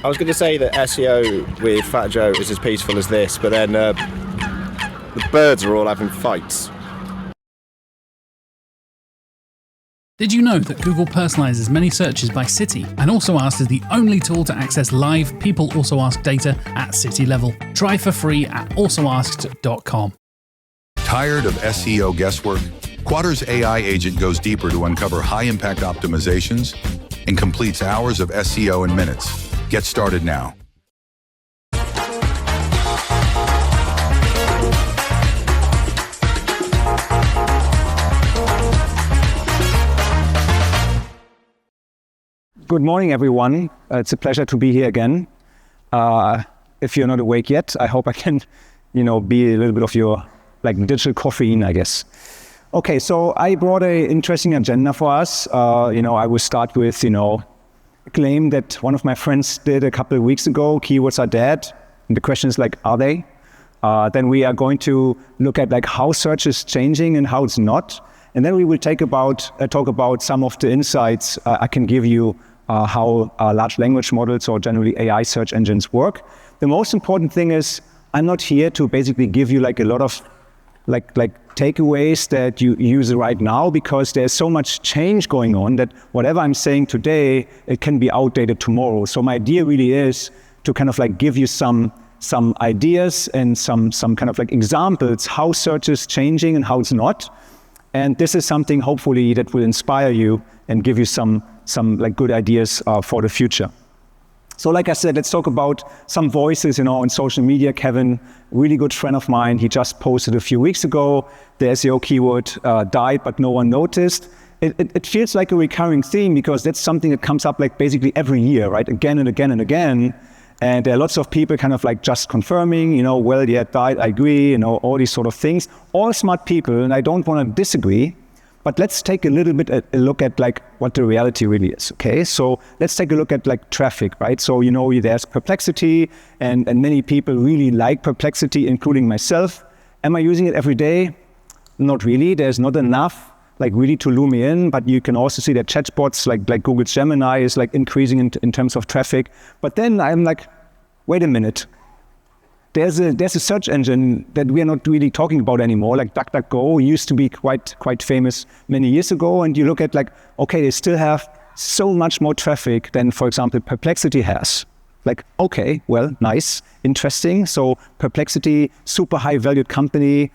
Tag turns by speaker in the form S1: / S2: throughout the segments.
S1: I was going to say that SEO with Fat Joe is as peaceful as this, but then the birds are all having fights.
S2: Did you know that Google personalizes many searches by city and Also Asked is the only tool to access live People Also Asked data at city level? Try for free at alsoasked.com.
S3: Tired of SEO guesswork? Quadra's AI agent goes deeper to uncover high-impact optimizations and completes hours of SEO in minutes. Get started now.
S4: Good morning, everyone. It's a pleasure to be here again. If you're not awake yet, I hope I can, be a little bit of your digital caffeine, I guess. Okay, so I brought an interesting agenda for us. I will start with, a claim that one of my friends did a couple of weeks ago. Keywords are dead. And the question is are they? Then we are going to look at how search is changing and how it's not. And then we will talk about some of the insights I can give you how large language models or generally AI search engines work. The most important thing is I'm not here to basically give you a lot of takeaways that you use right now, because there's so much change going on that whatever I'm saying today, it can be outdated tomorrow. So my idea really is to kind of give you some ideas and some kind of examples how search is changing and how it's not. And this is something hopefully that will inspire you and give you some good ideas for the future. So like I said, let's talk about some voices, on social media. Kevin, really good friend of mine, he just posted a few weeks ago, the SEO keyword died, but no one noticed. It feels like a recurring theme because that's something that comes up basically every year, right? Again and again and again. And there are lots of people kind of just confirming, well, yeah, it died, I agree, all these sort of things. All smart people, and I don't want to disagree, but let's take a little bit a look at what the reality really is, okay? So let's take a look at traffic, right? So, there's Perplexity, and many people really like Perplexity, including myself. Am I using it every day? Not really. There's not enough really to lure me in, but you can also see that chatbots like Google Gemini is increasing in terms of traffic. But then I'm wait a minute. There's a search engine that we are not really talking about anymore, DuckDuckGo used to be quite famous many years ago, and you look at okay, they still have so much more traffic than, for example, Perplexity has. Okay, well, nice, interesting. So Perplexity, super high valued company,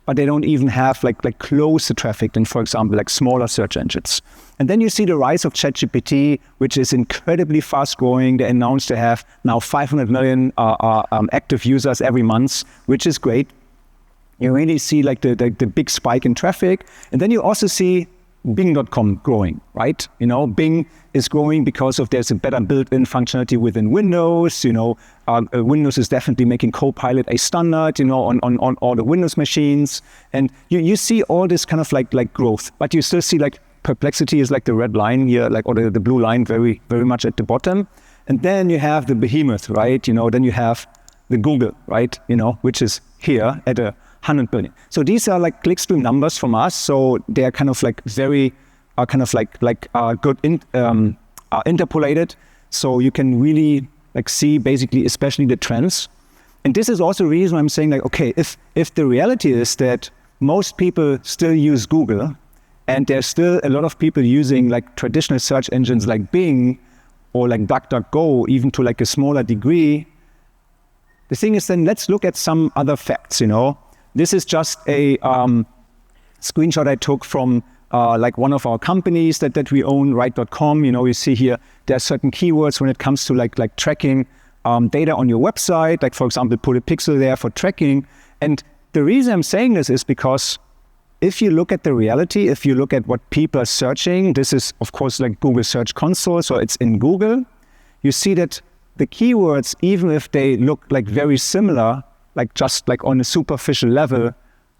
S4: but they don't even have closer traffic than, for example, smaller search engines. And then you see the rise of ChatGPT, which is incredibly fast growing. They announced they have now 500 million active users every month, which is great. You really see the big spike in traffic. And then you also see Bing.com growing, right? Bing is growing because there's a better built-in functionality within Windows. Windows is definitely making Copilot a standard, on all the Windows machines. And you see all this kind of growth, but you still see Perplexity is the red line here, or the blue line very, very much at the bottom. And then you have the behemoth, right? Then you have the Google, right? Which is here at 100 billion. So these are clickstream numbers from us. So they are kind of very, good interpolated. So you can really see basically, especially the trends. And this is also the reason why I'm saying okay, if the reality is that most people still use Google, and there's still a lot of people using traditional search engines like Bing or DuckDuckGo, even to a smaller degree. The thing is then let's look at some other facts, This is just a screenshot I took from one of our companies that we own, right.com. You see here, there are certain keywords when it comes to tracking data on your website, for example, put a pixel there for tracking. And the reason I'm saying this is because if you look at the reality, if you look at what people are searching, this is, of course, Google Search Console, so it's in Google. You see that the keywords, even if they look very similar, just on a superficial level,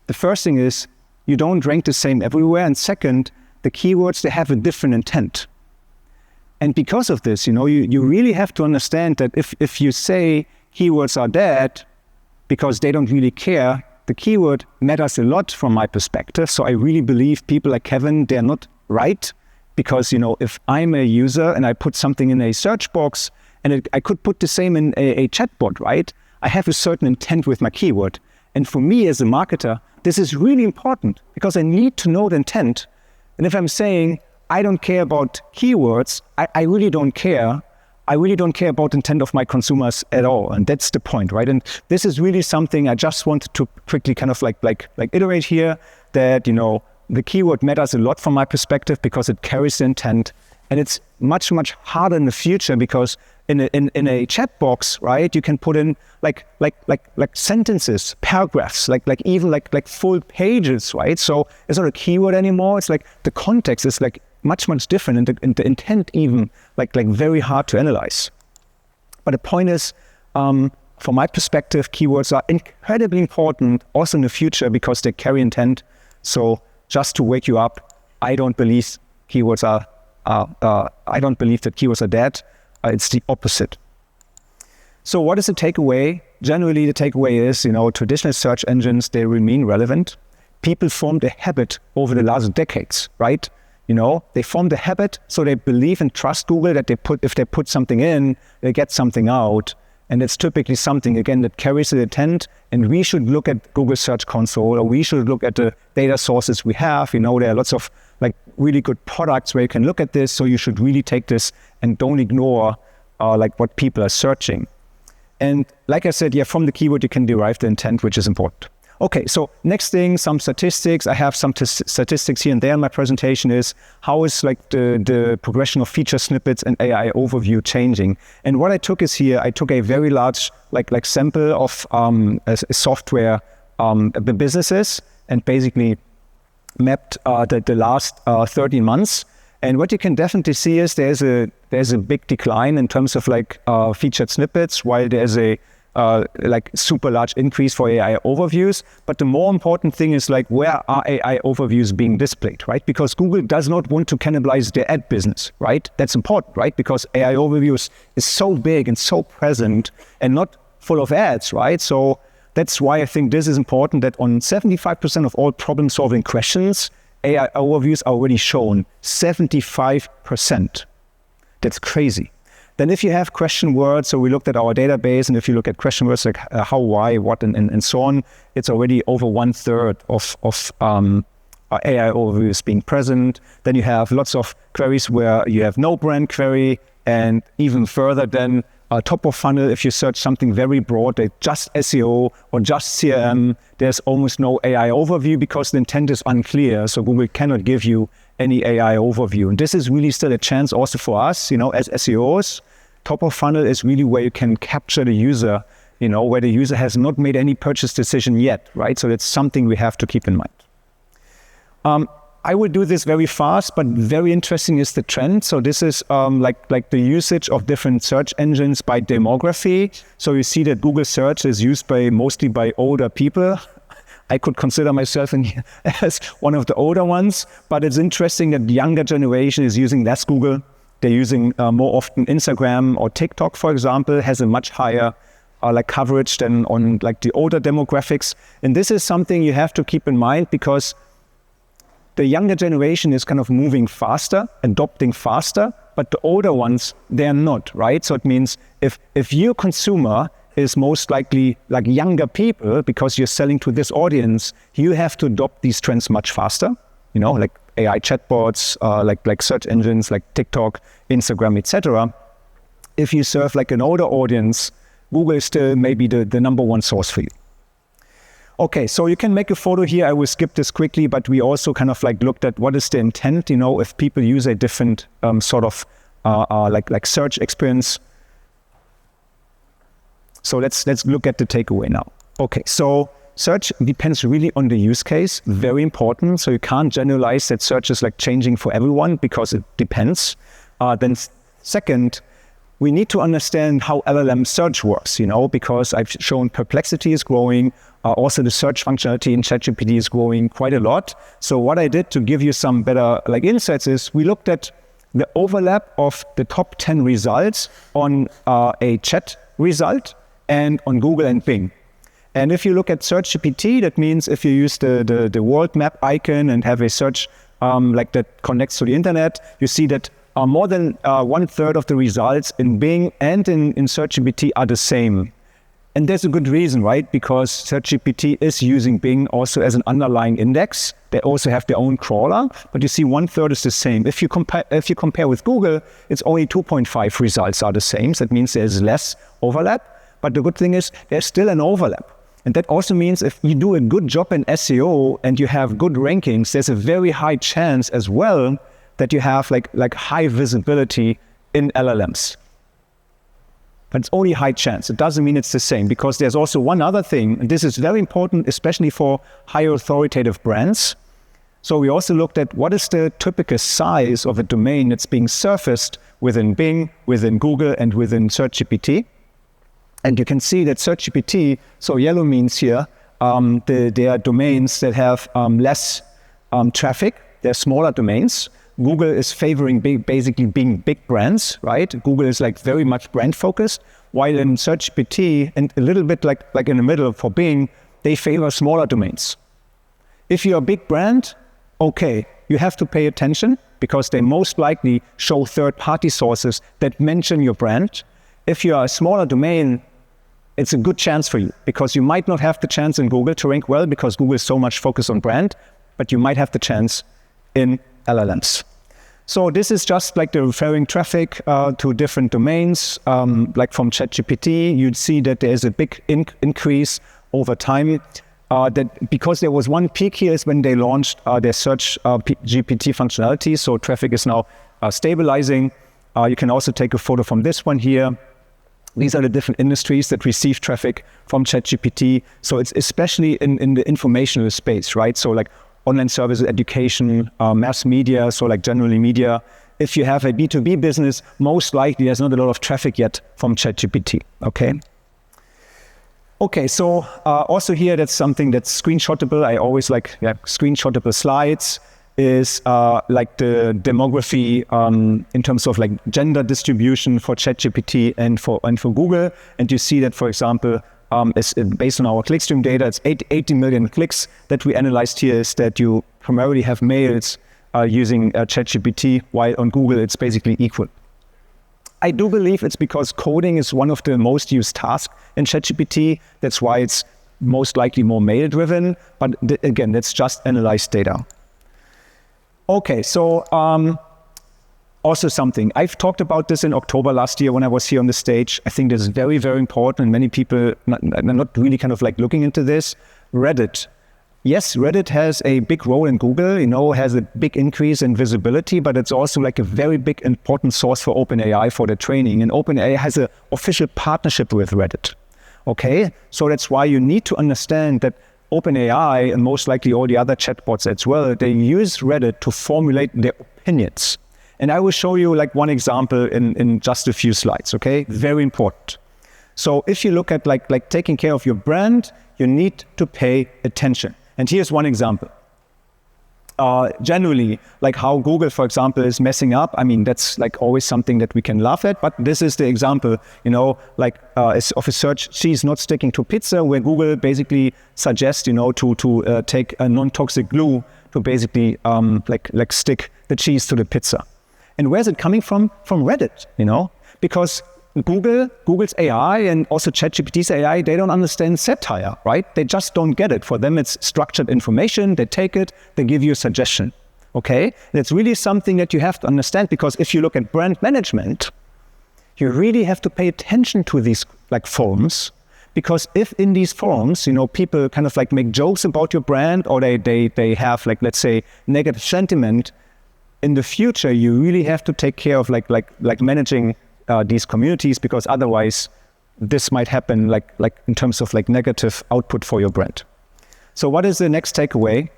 S4: the first thing is you don't rank the same everywhere. And second, the keywords, they have a different intent. And because of this, you really have to understand that if you say keywords are dead because they don't really care, the keyword matters a lot from my perspective. So I really believe people like Kevin, they're not right. Because, if I'm a user and I put something in a search box And I could put the same in a chatbot, right? I have a certain intent with my keyword. And for me as a marketer, this is really important because I need to know the intent. And if I'm saying, I don't care about keywords, I really don't care. I really don't care about the intent of my consumers at all. And that's the point, right? And this is really something I just wanted to quickly kind of like iterate here, that, the keyword matters a lot from my perspective because it carries the intent. And it's much, much harder in the future because in a chat box, right, you can put in like sentences, paragraphs, like full pages, right? So it's not a keyword anymore. It's like the context is like much, much different, and the intent even like very hard to analyze. But the point is, from my perspective, keywords are incredibly important also in the future because they carry intent. So just to wake you up, I don't believe keywords are I don't believe that keywords are dead. It's the opposite. So what is the takeaway? Generally, the takeaway is, traditional search engines, they remain relevant. People formed a habit over the last decades, right? They formed a habit, so they believe and trust Google that if they put something in, they get something out. And it's typically something, again, that carries the intent. And we should look at Google Search Console, or we should look at the data sources we have. There are lots of really good products where you can look at this. So you should really take this and don't ignore what people are searching. And like I said, from the keyword, you can derive the intent, which is important. Okay, so next thing, some statistics. I have some statistics here and there in my presentation is how is the progression of feature snippets and AI overview changing. And what I took is here, I took a very large sample of software businesses and basically mapped the last 13 months. And what you can definitely see is there's a big decline in terms of featured snippets, while there's a super large increase for AI overviews. But the more important thing is where are AI overviews being displayed, right? Because Google does not want to cannibalize their ad business, right? That's important, right? Because AI overviews is so big and so present and not full of ads, right? So that's why I think this is important, that on 75% of all problem-solving questions, AI overviews are already shown. 75%. That's crazy. Then if you have question words, so we looked at our database, and if you look at question words like how, why, what, and so on, it's already over 1/3 of AI overviews being present. Then you have lots of queries where you have no brand query, and even further then top of funnel, if you search something very broad, like just SEO or just CRM, there's almost no AI overview because the intent is unclear. So Google cannot give you any AI overview. And this is really still a chance also for us, as SEOs. Top of funnel is really where you can capture the user, where the user has not made any purchase decision yet, right? So that's something we have to keep in mind. I will do this very fast, but very interesting is the trend. So this is like the usage of different search engines by demography. So you see that Google search is used mostly by older people. I could consider myself as one of the older ones, but it's interesting that the younger generation is using less Google. They're using more often Instagram or TikTok, for example, has a much higher coverage than on the older demographics. And this is something you have to keep in mind because the younger generation is kind of moving faster, adopting faster, but the older ones, they're not, right? So it means if your consumer is most likely younger people because you're selling to this audience, you have to adopt these trends much faster, like AI chatbots, like search engines like TikTok, Instagram, etc. If you serve an older audience, Google is still maybe the number one source for you. Okay, so you can make a photo here. I will skip this quickly, but we also kind of looked at what is the intent, if people use a different sort of search experience. So let's look at the takeaway now. Okay, so search depends really on the use case, very important. So you can't generalize that search is changing for everyone because it depends. Then second, we need to understand how LLM search works, because I've shown perplexity is growing. Also the search functionality in ChatGPT is growing quite a lot. So what I did to give you some better insights is we looked at the overlap of the top 10 results on a chat result and on Google and Bing. And if you look at SearchGPT, that means if you use the world map icon and have a search that connects to the internet, you see that more than 1/3 of the results in Bing and in SearchGPT are the same. And there's a good reason, right? Because SearchGPT is using Bing also as an underlying index. They also have their own crawler, but you see 1/3 is the same. If you compare with Google, it's only 2.5 results are the same. So that means there's less overlap. But the good thing is there's still an overlap. And that also means if you do a good job in SEO and you have good rankings, there's a very high chance as well that you have like high visibility in LLMs. But it's only high chance. It doesn't mean it's the same, because there's also one other thing, and this is very important, especially for higher authoritative brands. So we also looked at what is the typical size of a domain that's being surfaced within Bing, within Google, and within SearchGPT. And you can see that SearchGPT, so yellow means here, there are domains that have less traffic. They're smaller domains. Google is favoring basically being big brands, right? Google is like very much brand focused, while in SearchGPT and a little bit like in the middle for Bing, they favor smaller domains. If you're a big brand, okay, you have to pay attention because they most likely show third-party sources that mention your brand. If you are a smaller domain, it's a good chance for you because you might not have the chance in Google to rank well because Google is so much focused on brand, but you might have the chance in LLMs. So this is just like the referring traffic to different domains, like from ChatGPT. You'd see that there's a big increase over time. That because there was one peak here is when they launched their search GPT functionality. So traffic is now stabilizing. You can also take a photo from this one here. These are the different industries that receive traffic from ChatGPT. So it's especially in the informational space, right? So like online services, education, mass media, so like generally media. If you have a B2B business, most likely there's not a lot of traffic yet from ChatGPT, okay? Okay, so also here, that's something that's screenshotable. I always like screenshotable slides is like the demography in terms of like gender distribution for ChatGPT and for Google. And you see that, for example, it's based on our clickstream data, it's 80 million clicks that we analyzed here is that you primarily have males using ChatGPT, while on Google it's basically equal. I do believe it's because coding is one of the most used tasks in ChatGPT. That's why it's most likely more male-driven. But again, that's just analyzed data. Okay, so also something. I've talked about this in October last year when I was here on the stage. I think this is very, very important, and many people are not really kind of like looking into this. Reddit. Yes, Reddit has a big role in Google, you know, has a big increase in visibility, but it's also like a very big important source for OpenAI for the training. And OpenAI has an official partnership with Reddit. Okay, so that's why you need to understand that OpenAI, and most likely all the other chatbots as well, they use Reddit to formulate their opinions. And I will show you like one example in just a few slides, okay? Very important. So if you look at like taking care of your brand, you need to pay attention. And here's one example. Generally, like how Google, for example, is messing up. I mean, that's like always something that we can laugh at, but this is the example, you know, like of a search, cheese not sticking to pizza, where Google basically suggests, you know, to take a non-toxic glue to basically like stick the cheese to the pizza. And where's it coming from? From Reddit, you know, because Google's AI and also ChatGPT's AI, they don't understand satire, right? They just don't get it. For them, it's structured information. They take it, they give you a suggestion, okay? And it's really something that you have to understand, because if you look at brand management, you really have to pay attention to these like forums, because if in these forums, you know, people kind of like make jokes about your brand, or they have like, let's say, negative sentiment, in the future, you really have to take care of like managing these communities, because otherwise this might happen like in terms of like negative output for your brand. So what is the next takeaway?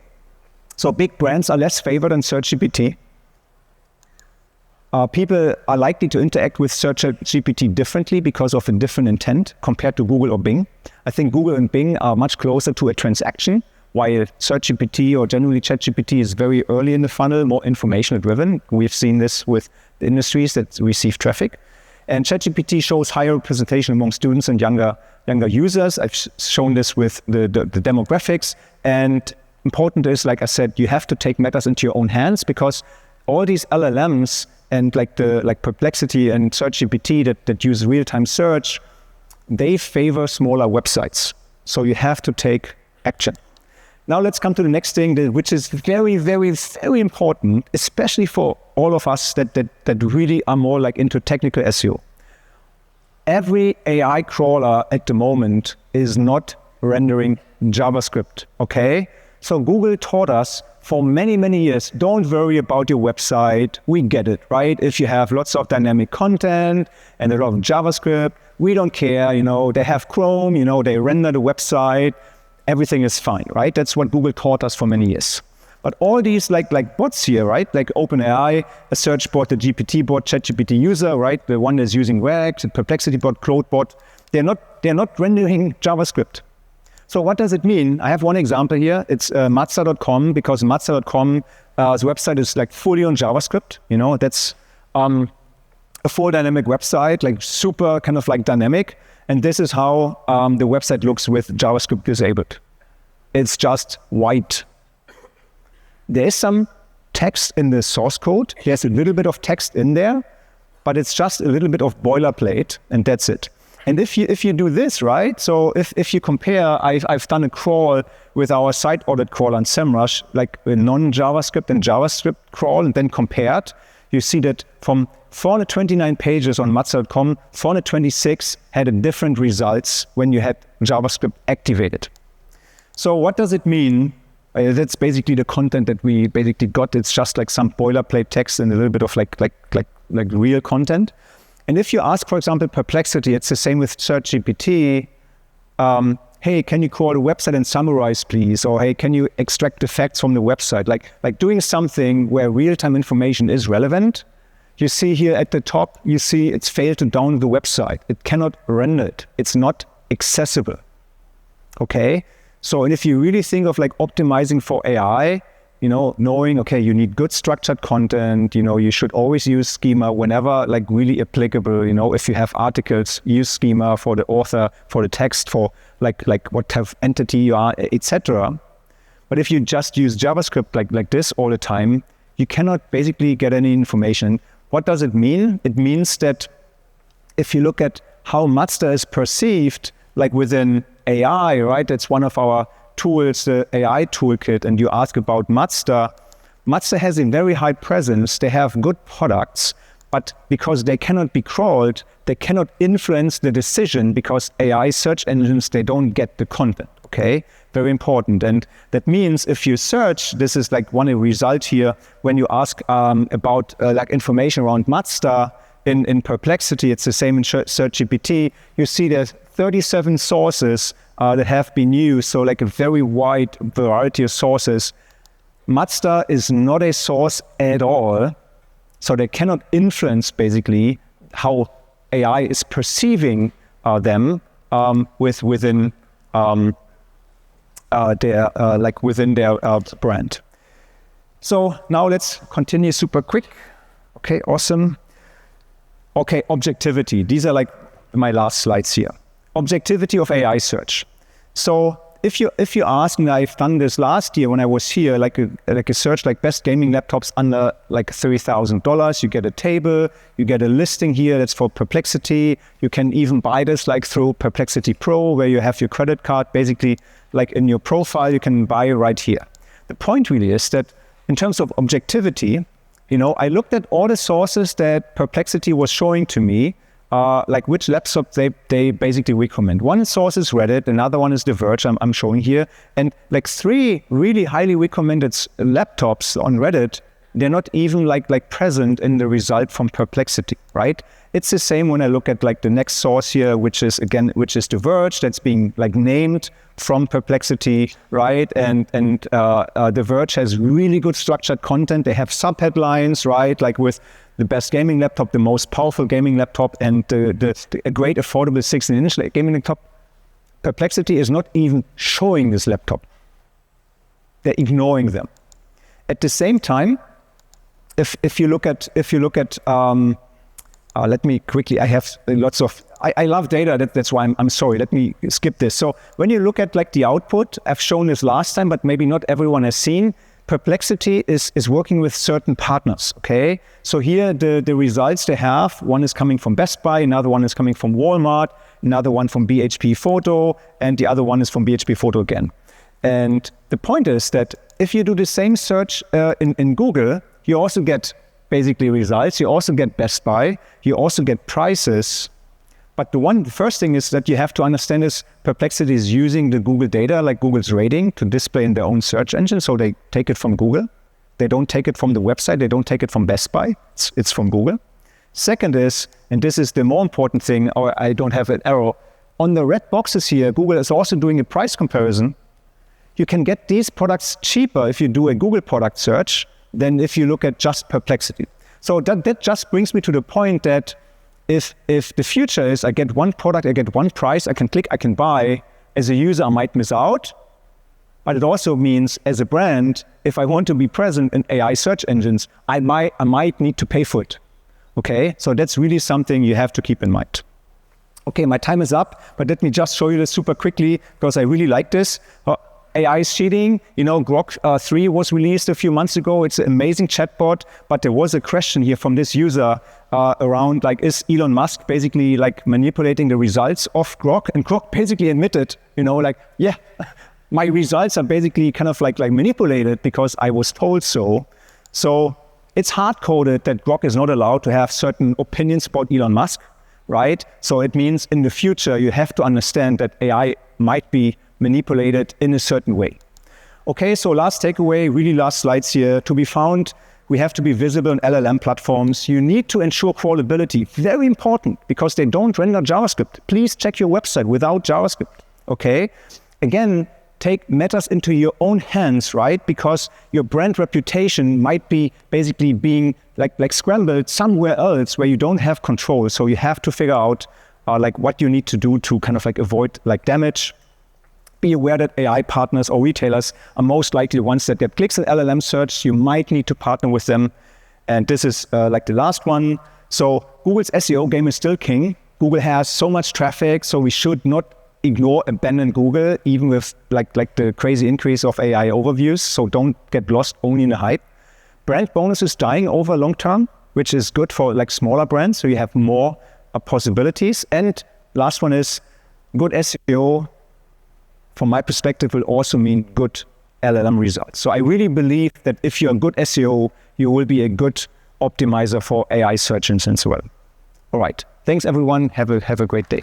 S4: So big brands are less favored than SearchGPT. People are likely to interact with SearchGPT differently because of a different intent compared to Google or Bing. I think Google and Bing are much closer to a transaction, while SearchGPT or generally ChatGPT is very early in the funnel, more informational driven. We've seen this with the industries that receive traffic. And ChatGPT shows higher representation among students and younger users. I've shown this with the demographics. And important is, like I said, you have to take matters into your own hands, because all these LLMs, and like Perplexity and SearchGPT that use real-time search, they favor smaller websites. So you have to take action. Now let's come to the next thing, which is very, very, very important, especially for all of us that really are more like into technical SEO. Every AI crawler at the moment is not rendering JavaScript, okay? So Google taught us for many, many years, don't worry about your website. We get it, right? If you have lots of dynamic content and a lot of JavaScript, we don't care, they have Chrome, they render the website, everything is fine, right? That's what Google taught us for many years. But all these like bots here, right? Like OpenAI, a search bot, the GPT bot, ChatGPT user, right? The one that's using RAG, the Perplexity bot, Claude bot, they're not rendering JavaScript. So what does it mean? I have one example here. It's Mazda.com, because Mazda.com's website is like fully on JavaScript. That's a full dynamic website, like super kind of like dynamic. And this is how the website looks with JavaScript disabled. It's just white. There's some text in the source code. There's a little bit of text in there, but it's just a little bit of boilerplate, and that's it. And if you do this, right? So if you compare, I've done a crawl with our site audit crawl on SEMrush, like a non-JavaScript and JavaScript crawl, and then compared, you see that from 429 pages on Mazda.com, 426 had different results when you had JavaScript activated. So what does it mean? That's basically the content that we basically got. It's just like some boilerplate text and a little bit of like real content. And if you ask, for example, Perplexity, it's the same with SearchGPT. Hey, can you crawl a website and summarize, please? Or hey, can you extract the facts from the website? Like doing something where real-time information is relevant. You see here at the top, you see it's failed to download the website. It cannot render it. It's not accessible. Okay. So, and if you really think of like optimizing for AI, knowing, okay, you need good structured content, you should always use schema whenever like really applicable, if you have articles, use schema for the author, for the text, for like what type of entity you are, etc. But if you just use JavaScript like this all the time, you cannot basically get any information. What does it mean? It means that if you look at how Mazda is perceived, like within AI, right? That's one of our tools, the AI toolkit, and you ask about Mazda. Mazda has a very high presence. They have good products, but because they cannot be crawled, they cannot influence the decision because AI search engines, they don't get the content, okay? Very important. And that means if you search, this is like one result here, when you ask about like information around Mazda in Perplexity, it's the same in SearchGPT, you see there's 37 sources that have been used, so like a very wide variety of sources. Mazda is not a source at all, so they cannot influence basically how AI is perceiving them within their brand. So now let's continue super quick. Okay, awesome. Okay, objectivity. These are like my last slides here. Objectivity of AI search. So if you ask me, I've done this last year when I was here, like a search like best gaming laptops under like $3,000. You get a table, you get a listing here that's for Perplexity. You can even buy this like through Perplexity Pro, where you have your credit card basically like in your profile. You can buy right here. The point really is that in terms of objectivity, I looked at all the sources that Perplexity was showing to me. Like which laptop they basically recommend. One source is Reddit, another one is The Verge, I'm showing here. And like 3 really highly recommended laptops on Reddit, they're not even like present in the result from Perplexity, right? It's the same when I look at like the next source here, which is The Verge, that's being like named from Perplexity, right? And The Verge has really good structured content. They have subheadlines, right? Like with the best gaming laptop, the most powerful gaming laptop, and a great affordable 16-inch gaming laptop. Perplexity is not even showing this laptop. They're ignoring them. At the same time, if you look at let me quickly, I have lots of, I love data, that's why I'm sorry, let me skip this. So when you look at like the output, I've shown this last time, but maybe not everyone has seen, Perplexity is working with certain partners, okay? So here the results they have, one is coming from Best Buy, another one is coming from Walmart, another one from BHP Photo, and the other one is from BHP Photo again. And the point is that if you do the same search in Google, you also get basically results, you also get Best Buy, you also get prices. But the first thing is that you have to understand is Perplexity is using the Google data, like Google's rating, to display in their own search engine. So they take it from Google. They don't take it from the website. They don't take it from Best Buy. It's from Google. Second is, and this is the more important thing, or I don't have an arrow, on the red boxes here, Google is also doing a price comparison. You can get these products cheaper if you do a Google product search than if you look at just Perplexity. So that just brings me to the point that if the future is I get one product, I get one price, I can click, I can buy, as a user I might miss out. But it also means as a brand, if I want to be present in AI search engines, I might need to pay for it. Okay, so that's really something you have to keep in mind. Okay, my time is up, but let me just show you this super quickly because I really like this. AI is cheating. You know, Grok 3 was released a few months ago. It's an amazing chatbot, but there was a question here from this user around, like, is Elon Musk basically like manipulating the results of Grok? And Grok basically admitted, you know, like, yeah, my results are basically kind of like manipulated because I was told so. So it's hard-coded that Grok is not allowed to have certain opinions about Elon Musk, right? So it means in the future, you have to understand that AI might be manipulated in a certain way. Okay, so last takeaway, really last slides here. To be found, we have to be visible on LLM platforms. You need to ensure crawlability, very important, because they don't render JavaScript. Please check your website without JavaScript, okay? Again, take matters into your own hands, right? Because your brand reputation might be basically being like scrambled somewhere else where you don't have control. So you have to figure out like what you need to do to kind of like avoid like damage. Be aware that AI partners or retailers are most likely the ones that get clicks in LLM search. You might need to partner with them. And this is like the last one. So Google's SEO game is still king. Google has so much traffic, so we should not abandon Google, even with like the crazy increase of AI overviews. So don't get lost only in the hype. Brand bonus is dying over long term, which is good for like smaller brands. So you have more possibilities. And last one is good SEO. From my perspective, will also mean good LLM results. So I really believe that if you're a good SEO, you will be a good optimizer for AI search engines as well. All right. Thanks, everyone. Have a great day.